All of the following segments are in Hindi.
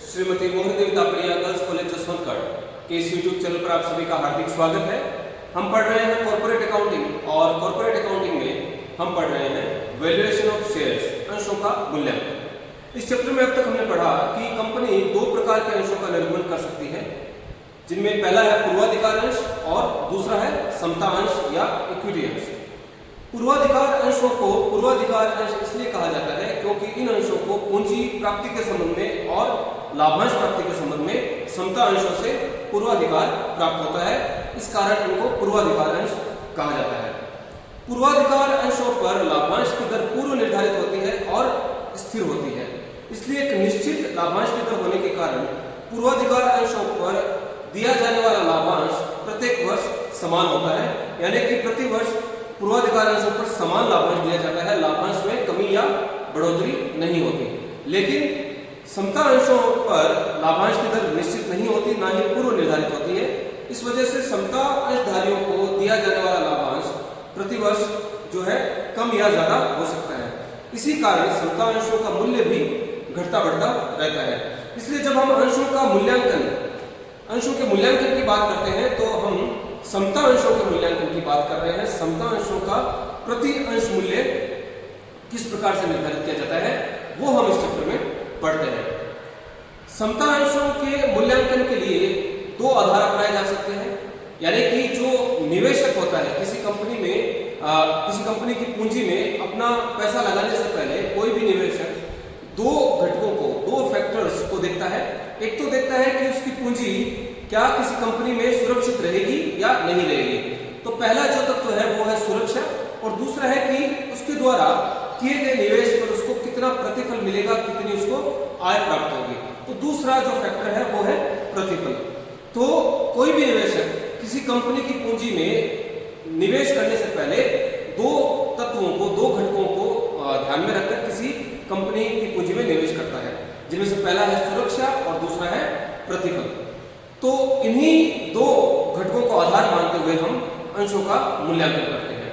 श्रीमती मोहनदेवी तापड़िया गर्ल्स कॉलेज जसवंतगढ़ के इस यूट्यूब चैनल पर आप सभी का हार्दिक स्वागत है। हम पढ़ रहे हैं कॉर्पोरेट अकाउंटिंग और कॉर्पोरेट अकाउंटिंग में हम पढ़ रहे हैं वैल्यूएशन ऑफ शेयर्स, अंशों का मूल्यांकन। इस चैप्टर में अब तक हमने पढ़ा कि कंपनी दो प्रकार के अंशों का निर्माण कर सकती है, जिनमें पहला है पूर्वाधिकार अंश और दूसरा है समता अंश या इक्विटी अंश। पूर्वाधिकार अंशों को पूर्वाधिकार अंश इसलिए कहा जाता है क्योंकि इन अंशों को पूंजी प्राप्ति के संबंध में और लाभांश प्राप्ति के संबंध में समता अंशों से पूर्वाधिकार प्राप्त होता है। इस कारण इनको पूर्वाधिकार अंश कहा जाता है। पूर्वाधिकार अंशों पर लाभांश की दर पूर्व निर्धारित होती है और स्थिर होती है, इसलिए एक निश्चित लाभांश की दर होने के कारण पूर्वाधिकार अंशों पर दिया जाने वाला लाभांश प्रत्येक वर्ष समान होता है, यानी कि प्रति वर्ष पूर्वाधिकार अंशों पर समान लाभांश दिया जाता है। लाभांश में कमी या बढ़ोतरी नहीं होती। लेकिन समता अंशों पर लाभांश की दर निश्चित नहीं होती, ना ही पूर्व निर्धारित होती है। इस वजह से समता अंशधारियों को दिया जाने वाला लाभांश प्रतिवर्ष जो है कम या ज्यादा हो सकता है। इसी कारण समता अंशों का मूल्य भी घटता बढ़ता रहता है। इसलिए जब हम अंशों के मूल्यांकन की बात करते हैं तो हम समता अंशों के मूल्यांकन की बात कर रहे हैं। समता अंशों का प्रति अंश मूल्य किस प्रकार से निर्धारित किया जाता है वो हम इस चैप्टर में पढ़ते हैं। समता अंशों के मूल्यांकन के लिए दो आधार अपनाए जा सकते हैं, यानी कि जो निवेशक होता है किसी कंपनी की पूंजी में अपना पैसा लगाने से पहले कोई भी निवेशक दो घटकों को, दो फैक्टर्स को देखता है। एक तो देखता है कि उसकी पूंजी क्या किसी कंपनी में सुरक्षित रहेगी या नहीं रहेगी। तो पहला जो तत्व है वो है सुरक्षा, और दूसरा है कि उसके द्वारा किए गए निवेश पर उसको कितना प्रतिफल मिलेगा, कितनी उसको आय प्राप्त होगी। तो दूसरा जो फैक्टर है वो है प्रतिफल। तो कोई भी निवेशक किसी कंपनी की पूंजी में निवेश करने से पहले दो तत्वों को, दो घटकों को ध्यान में रखकर किसी कंपनी की पूंजी में निवेश करता है, जिनमें से पहला है सुरक्षा और दूसरा है प्रतिफल। तो इन्हीं दो घटकों को आधार मानते हुए हम अंशों का मूल्यांकन करते हैं।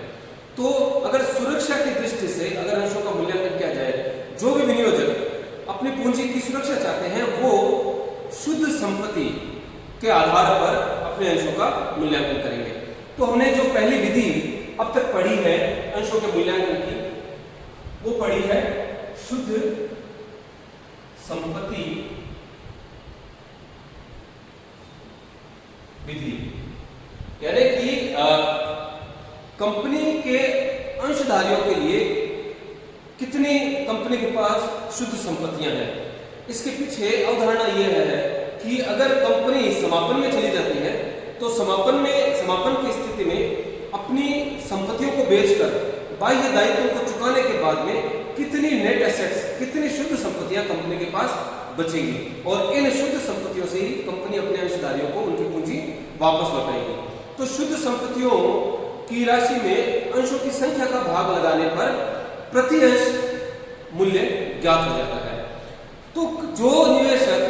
तो अगर सुरक्षा की दृष्टि से अगर अंशों का मूल्यांकन किया जाए, जो भी विनियोजक अपनी पूंजी की सुरक्षा चाहते हैं वो शुद्ध संपत्ति के आधार पर अपने अंशों का मूल्यांकन करेंगे। तो हमने जो पहली विधि अब तक पढ़ी है अंशों के मूल्यांकन की, वो पढ़ी है शुद्ध संपत्ति विधि, यानी कि कंपनी के अंशधारियों के लिए कितनी कंपनी के पास शुद्ध संपत्तियां हैं। इसके पीछे अवधारणा यह है कि अगर कंपनी समापन में चली जाती है तो समापन की स्थिति में अपनी संपत्तियों को बेचकर बाह्य दायित्वों को चुकाने के बाद में कितनी नेट एसेट्स, कितनी शुद्ध संपत्तियां कंपनी के पास बचेगी, और इन शुद्ध संपत्तियों से ही कंपनी अपने अंशधारियों को उनकी पूंजी वापस लौटाएगी। तो शुद्ध संपत्तियों की राशि में अंशों की संख्या का भाग लगाने पर प्रति अंश मूल्य ज्ञात हो जाता है। तो जो निवेशक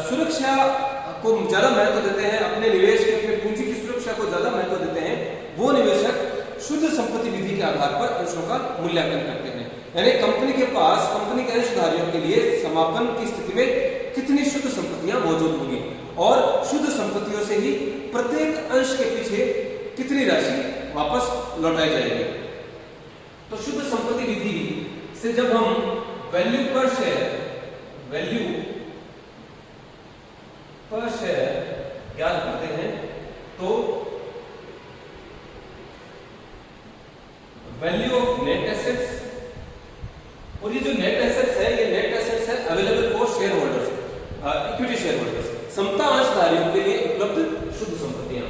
सुरक्षा को ज्यादा महत्व देते हैं, अपने निवेश के, अपने पूंजी की सुरक्षा को ज्यादा महत्व देते हैं, वो निवेशक शुद्ध संपत्ति विधि के आधार पर अंशों का मूल्यांकन करते हैं। यानी कंपनी के पास, कंपनी के अंशधारियों के लिए समापन की स्थिति में कितनी शुद्ध संपत्तियां मौजूद होंगी, और शुद्ध संपत्तियों से ही प्रत्येक अंश के पीछे कितनी राशि वापस लौटाई जाएगी। तो शुद्ध संपत्ति विधि से जब हम वैल्यू पर शेयर ज्ञात करते हैं तो वैल्यू ऑफ नेट एसेट्स, और ये जो नेट एसेट्स है, ये नेट एसेट्स है available for share holders, equity share holders, समता अंशधारियों के लिए उपलब्ध शुद्ध संपत्तियां,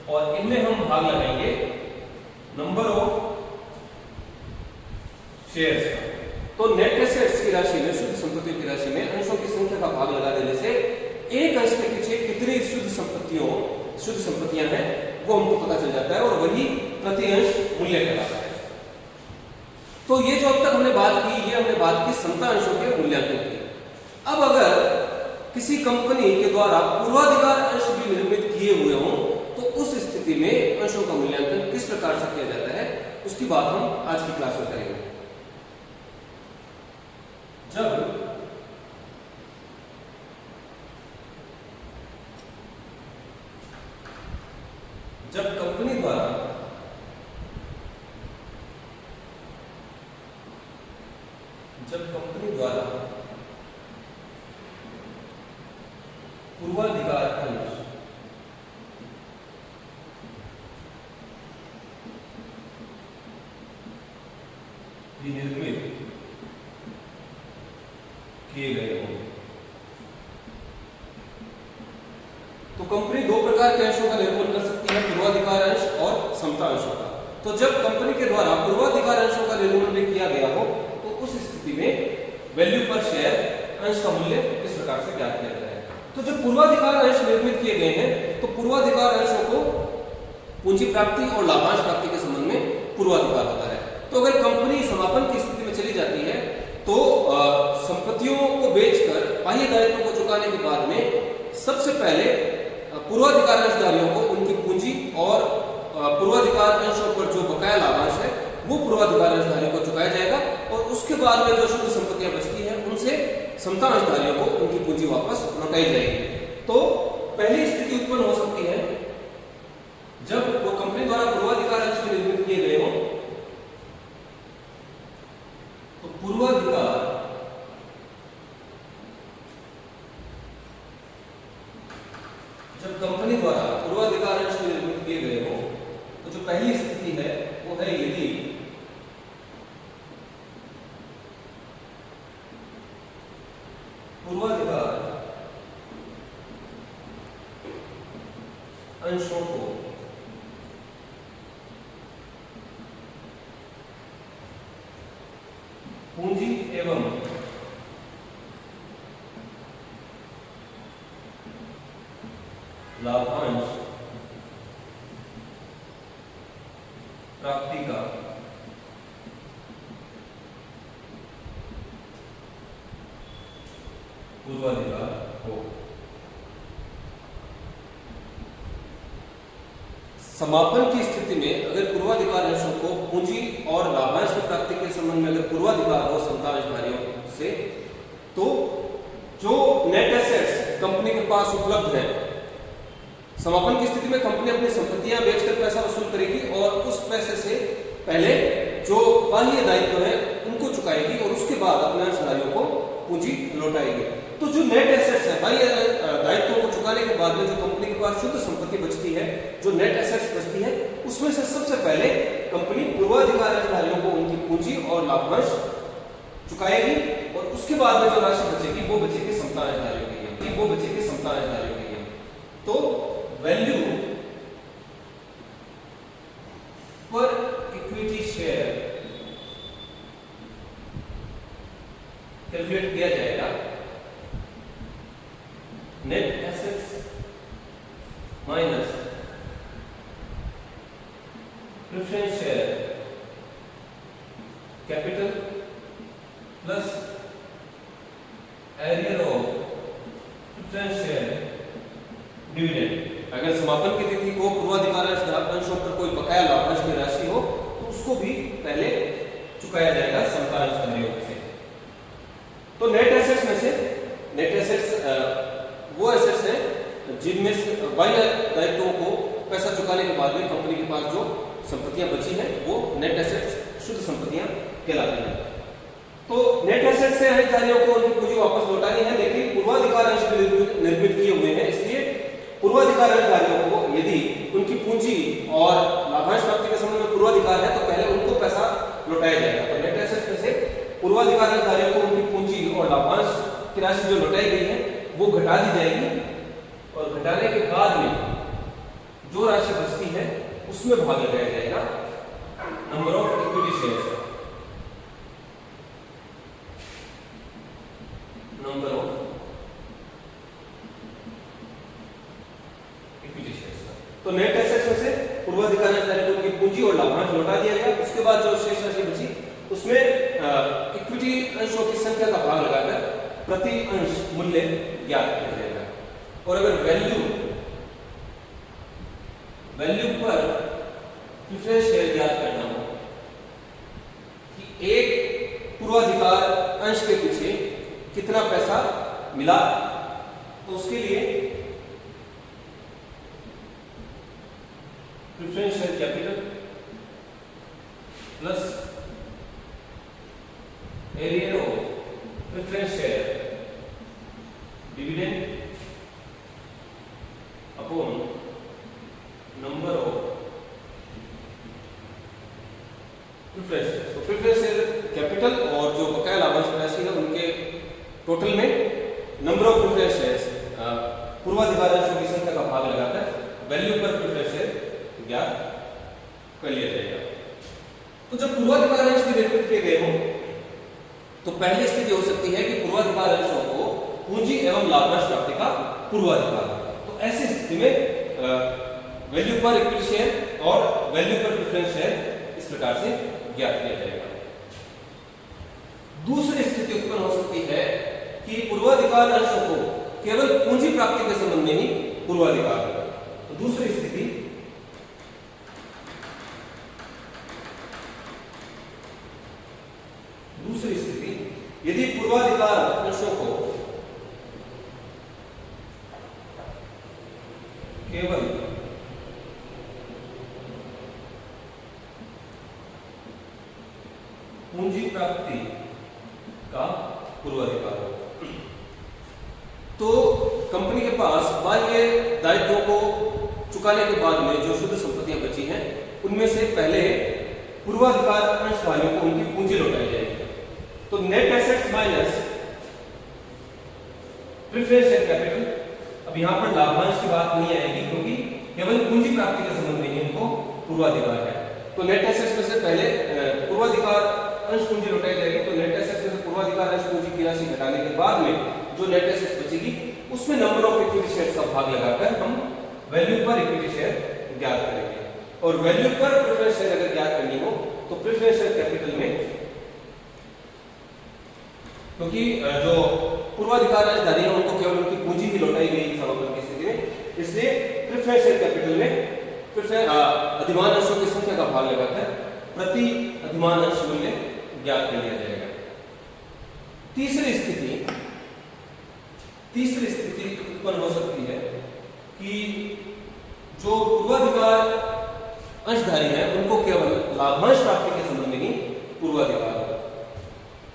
और इनमें हम भाग लगाएंगे नंबर ऑफ शेयर्स का। तो नेट एसेट्स की राशि में, शुद्ध संपत्तियों की राशि में अंशों की संख्या का भाग लगा देने से एक अंश के पीछे कितनी शुद्ध संपत्तियां हैं वो हमको पता चल जाता है, और वही प्रति अंश मूल्य कहलाता है। तो ये जो अब तक हमने बात की, ये हमने बात की समता अंशों के मूल्यांकन की। अब अगर किसी कंपनी के द्वारा पूर्वाधिकार अंश भी निर्मित किए हुए हों तो उस स्थिति में अंशों का मूल्यांकन किस प्रकार से किया जाता है उसकी बात हम आज की क्लास में करेंगे। जब जब कंपनी द्वारा पूर्वाधिकार अंश विनिर्मित किए गए हों, तो कंपनी दो प्रकार के अंशों का निर्माण कर सकती है, पूर्वाधिकार अंश और समता अंशों का। तो जब कंपनी के द्वारा पूर्वाधिकार अंशों का निर्माण भी किया गया हो तो उस स्थिति में वैल्यू पर शेयर अंश का मूल्य इस प्रकार से ज्ञात किया जाता है। तो जब पूर्वाधिकार अंश निर्मित किए गए हैं तो पूर्वाधिकार अंशों को पूंजी प्राप्ति और लाभांश प्राप्ति के संबंध में पूर्वाधिकार होता है। तो अगर कंपनी समापन की स्थिति में चली जाती है तो संपत्तियों को बेचकर बाह्य दायित्वों को चुकाने के बाद में सबसे पहले पूर्वाधिकार अंशधारियों को उनकी पूंजी और पूर्वाधिकार अंशों पर जो बकाया लाभांश है वो पूर्वाधिकार अंशधारियों को चुकाया जाएगा और उसके बाद में जो शुद्ध संपत्तियां बचती हैं उनसे समता अंशधारियों को उनकी पूंजी वापस लौटाई जाएगी। तो पहली स्थिति उत्पन्न हो सकती है जब वो कंपनी द्वारा पूर्वाधिकार अंश निर्मित किए गए हों तो पूर्वाधिकार जब कंपनी द्वारा पूर्वाधिकार अंश निर्मित किए गए हों तो जो पहली स्थिति है वो है यदि पूर्वाधिकार अंशों को पूंजी एवं लाभांश प्राप्ति का पूर्वाधिकार हो। समापन की स्थिति में अगर पूर्वाधिकार अंशों को पूंजी और लाभांश की प्राप्ति के संबंध में अगर पूर्वाधिकार हो समता अंशधारियों से तो जो नेट एसेट्स कंपनी के पास उपलब्ध है, समापन की स्थिति में कंपनी अपनी संपत्तियां बेचकर पैसा वसूल करेगी और उस पैसे से पहले जो बाह्य दायित्व है उनको चुकाएगी और उसके बाद अपने अंशधारियों को पूंजी लौटाएगी। तो जो नेट एसेट्स है बाह्य दायित्वों को चुकाने के बाद में जो कंपनी के पास शुद्ध संपत्ति बचती है, जो नेट एसेट्स बचती है, उसमें से सबसे पहले कंपनी पूर्वाधिकार अंशधारियों को उनकी पूंजी और लाभांश चुकाएगी और उसके बाद में जो राशि बचेगी वो बचेगी समता अंशधारियों के लिए, वो बचेगी समता अंशधारियों के लिए। तो वैल्यू पर इक्विटी शेयर कैलकुलेट किया जाएगा net assets minus preference share capital plus arrear of preference share dividend. अगर समापन की तिथि को पूर्वाधिकार अंशों पर कोई बकाया लाभांश की राशि हो तो उसको भी पहले चुकाया जाएगा समता अंशधारियों से। तो नेट एसेट्स में से नेट एसेट्स वो एसेट्स हैं जिनमें से बाह्य दायित्वों को पैसा चुकाने के बाद में कंपनी के पास जो संपत्तियां बची हैं वो नेट एसेट्स शुद्ध संपत्तियां कहलाती हैं। तो नेट एसेट्स से अंशधारियों को उनकी पूंजी वापस लौटानी है, लेकिन पूर्वाधिकार अंश निर्मित किए हुए हैं, इसलिए पूर्वाधिकार अंशधारियों को यदि उनकी पूंजी और लाभांश प्राप्ति के संबंध में पूर्वाधिकार है तो पहले उनको पैसा लौटाया जाएगा। तो नेट एसेट्स में से पूर्वाधिकार अंशधारियों को उनकी पूंजी और लाभांश की राशि जो लौटाई गई है वो घटा दी जाएगी और घटाने के बाद में जो राशि बचती है उसमें भाग लगाया जाएगा number of equity shares, number of equity shares. तो नेट एसेट्स में से पूर्वाधिकार अंशधारियों को उनकी पूंजी और लाभांश लौटा दिया गया, उसके बाद जो शेष राशि बची उसमें इक्विटी अंशों की संख्या का भाग लगाकर प्रति अंश मूल्य ज्ञात किया जाएगा। और अगर वैल्यू पर प्रेफरेंस शेयर ज्ञात करना हो कि एक पूर्वाधिकार अंश के पीछे कितना पैसा मिला, तो उसके लिए preference share capital plus arrear of preference share dividend upon number of preference share. तो प्रेफरेंस शेयर कैपिटल और जो बकाया लाभांश राशि है उनके टोटल में नंबर ऑफ प्रेफरेंस शेयर्स पूर्वाधिकार अंशों की संख्या का भाग लगाकर वैल्यू पर प्रेफरेंस शेयर ज्ञात कर लिया जाएगा। तो जब पूर्वाधिकार अंश की निर्मित किए गए हों तो पहली स्थिति हो सकती है कि पूर्वाधिकार अंशों को पूंजी एवं लाभांश प्राप्ति का पूर्वाधिकार। तो ऐसी स्थिति में वैल्यू पर इक्विटी शेयर और वैल्यू पर प्रेफरेंस शेयर इस प्रकार से ज्ञात किया जाएगा। दूसरी स्थिति उत्पन्न हो सकती है कि पूर्वाधिकार अंशों को केवल पूंजी प्राप्ति के संबंध में ही पूर्वाधिकार होगा। तो दूसरी स्थिति यदि पूर्वाधिकार अंशों को केवल पूंजी प्राप्ति का पूर्वाधिकार हो तो कंपनी के पास बाह्य दायित्वों को चुकाने के बाद में जो शुद्ध संपत्तियां बची हैं उनमें से पहले पूर्वाधिकार अंशधारियों को उनकी पूंजी लौटाई जाएगी। तो net assets minus preference share capital, अब यहां पर लाभांश की बात नहीं आएगी क्योंकि केवल पूंजी प्राप्ति के संबंध में ही इनको पूर्वाधिकार है। तो नेट एसेट्स में से पहले पूर्वाधिकार अंश पूंजी लौटाई जाएगी। तो नेट एसेट्स में से पूर्वाधिकार अंश पूंजी की राशि घटाने के बाद में जो नेट एसेट्स बचेगी उसमें नंबर ऑफ इक्विटी शेयर्स का भाग लगाकर हम वैल्यू पर इक्विटी शेयर ज्ञात करेंगे। और वैल्यू पर प्रेफरेंस शेयर अगर ज्ञात करनी हो तो प्रेफरेंस शेयर कैपिटल में, क्योंकि जो पूर्वाधिकार अंशधारी है उनको केवल उनकी पूंजी ही लौटाई गई समापन की स्थिति में, इसलिए प्रेफरेंस शेयर कैपिटल में अधिमान अंशों की संख्या का भाग लगाकर प्रति अधिमान अंश मूल्य ज्ञात कर लिया जाएगा। तीसरी स्थिति उत्पन्न हो सकती है कि जो पूर्वाधिकार अंशधारी है उनको केवल लाभांश प्राप्ति के संबंध में ही पूर्वाधिकार होगा।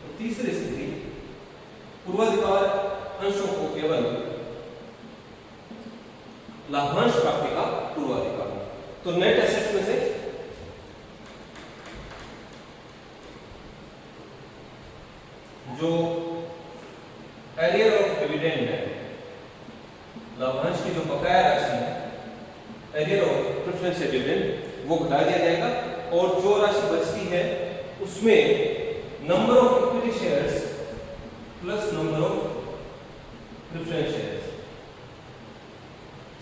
तो तीसरी स्थिति पूर्वाधिकार अंशों को केवल लाभांश प्राप्ति का पूर्वाधिकार। तो नेट एसेट्स में से जो एरियर ऑफ डिविडेंड है, लाभांश की जो बकाया राशि है, arrear of preference share dividend, वो घटा दिया जाएगा और जो राशि बचती है उसमें number of equity shares plus number of preference shares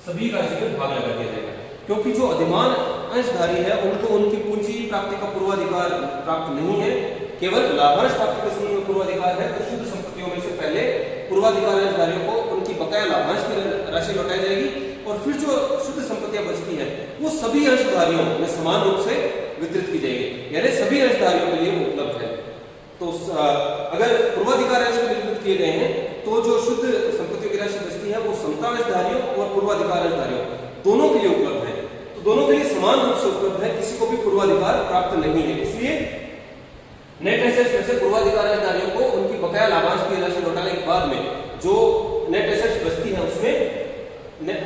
सभी का इसमें भाग लगा दिया जाएगा। क्योंकि जो अधिमान अंशधारी है उनको उनकी पूंजी प्राप्ति का पूर्वाधिकार प्राप्त नहीं है, केवल लाभांश प्राप्ति के संबंध में पूर्वाधिकार है। तो शुद्ध संपत्तियों में से पहले पूर्वाधिकार अंशधारियों को उनकी बकाया लाभांश की राशि लौटाई जाएगी और फिर जो शुद्ध संपत्तियां बचती है वो सभी अंशधारियों में समान रूप से वितरित की जाएगी, यानी सभी अंशधारियों के लिए उपलब्ध है। तो अगर पूर्वाधिकार अंश निर्मित किए गए हैं तो जो शुद्ध संपत्तियों की राशि बचती है वो समता अंशधारियों और पूर्वाधिकार अंशधारियों दोनों के लिए उपलब्ध है। तो दोनों के लिए समान रूप से उपलब्ध है, किसी को भी पूर्वाधिकार प्राप्त नहीं है। इसलिए नेट एसेट्स में से पूर्वाधिकार अंशधारियों को उनकी बकाया लाभांश की राशि लौटाने के बाद में जो नेट एसेट्स बचती है उसमें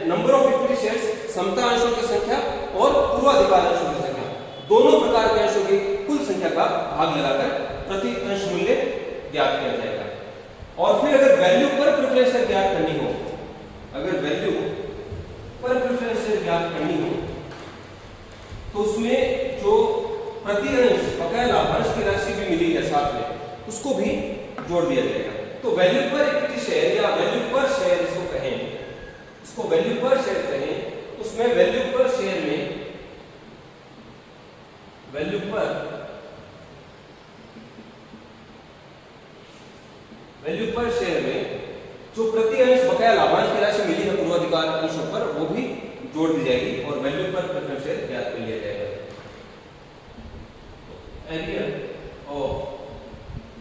नंबर ऑफ इक्विटी शेयर्स, समता अंशों की संख्या और पूर्वाधिकार अंशों की संख्या, दोनों प्रकार के अंशों की कुल संख्या का भाग लगाकर प्रति अंश मूल्य ज्ञात किया जाएगा। और फिर अगर वैल्यू पर प्रेफरेंस शेयर ज्ञात करनी हो, अगर वैल्यू पर प्रेफरेंस शेयर ज्ञात करनी हो तो उसमें जो प्रति अंश बकाया लाभांश की राशि भी मिली है साथ में उसको भी जोड़ दिया जाएगा। तो वैल्यू पर इक्विटी शेयर या वैल्यू पर शेयर इसको कहें, इसको वैल्यू पर शेयर कहें, उसमें वैल्यू पर शेयर में वैल्यू पर शेयर में जो प्रति अंश बकाया लाभांश की राशि मिली है पूर्वाधिकार अंशों पर वो भी जोड़ दी जाएगी और वैल्यू पर प्रेफरेंस शेयर ज्ञात कर लिया जाएगा। Arrear of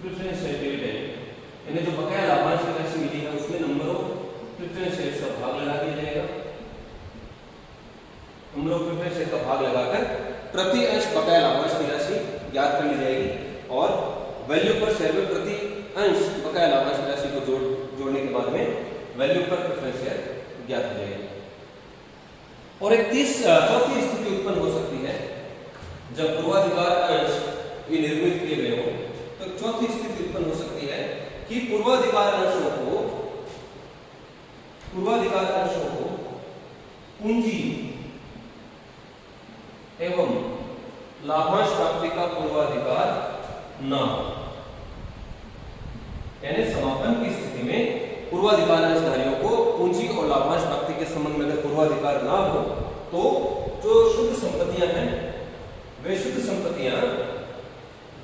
preference share dividend यानी जो बकाया लाभांश की राशि मिली है उसमें नंबर ऑफ प्रेफरेंस शेयर्स का भाग लगा दिया जाएगा। नंबर ऑफ प्रेफरेंस शेयर का भाग प्रति अंश बकाया लाभांश की राशि ज्ञात कर ली जाएगी और वैल्यू पर शेयर में प्रति अंश बकाया लाभांश की राशि को जोड़ने के बाद में वैल्यू पर प्रेफरेंस शेयर ज्ञात हो जाएगी। और एक चौथी स्थिति उत्पन्न हो सकती है जब पूर्वाधिकार अंश ये निर्मित किए गए हो, तो चौथी स्थिति उत्पन्न हो सकती है कि पूर्वाधिकार अंशों को पूंजी एवं लाभांश प्राप्ति का पूर्वाधिकार न हो, यानी समापन की स्थिति में पूर्वाधिकार अंशधारियों को पूंजी और लाभांश प्राप्ति के संबंध में अगर पूर्वाधिकार ना हो तो जो शुद्ध संपत्तियां हैं वे शुद्ध संपत्तियां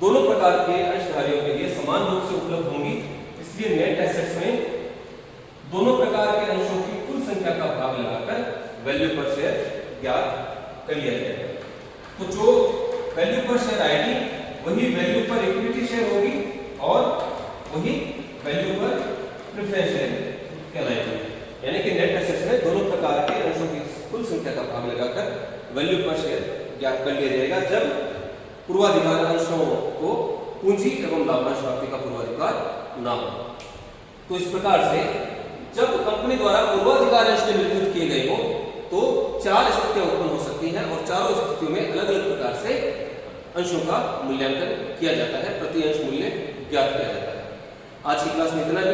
दोनों प्रकार के अंशधारियों के लिए समान रूप से उपलब्ध होंगी। इसलिए नेट एसेट्स में दोनों प्रकार के अंशों की कुल संख्या का भाग लगाकर वैल्यू पर शेयर ज्ञात कर लिया जाएगा। तो जो वैल्यू पर शेयर आएगी वही वैल्यू पर इक्विटी शेयर होगी और वही वैल्यू पर प्रेफरेंस शेयर कहलाएगी। यानी कि नेट एसेट्स में दोनों प्रकार के अंशों की कुल संख्या का भाग लगाकर वैल्यू पर शेयर ज्ञात कर लिया जाएगा जब पूर्वाधिकार अंशों को पूंजी एवं लाभांश प्राप्ति का पूर्वाधिकार ना हो। तो इस प्रकार से जब कंपनी द्वारा पूर्वाधिकार अंश निर्मित किए गए हो तो 4 स्थितियां उत्पन्न हो सकती हैं और चारों स्थितियों में अलग अलग प्रकार से अंशों का मूल्यांकन किया जाता है, प्रति अंश मूल्य ज्ञात किया जाता है। आज की क्लास में इतना ही।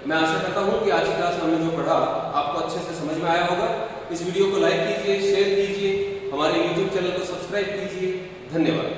मैं आशा करता हूं कि आज की क्लास में हमने जो पढ़ा आपको अच्छे से समझ में आया होगा। इस वीडियो को लाइक कीजिए, शेयर कीजिए, हमारे YouTube चैनल को सब्सक्राइब कीजिए। धन्यवाद।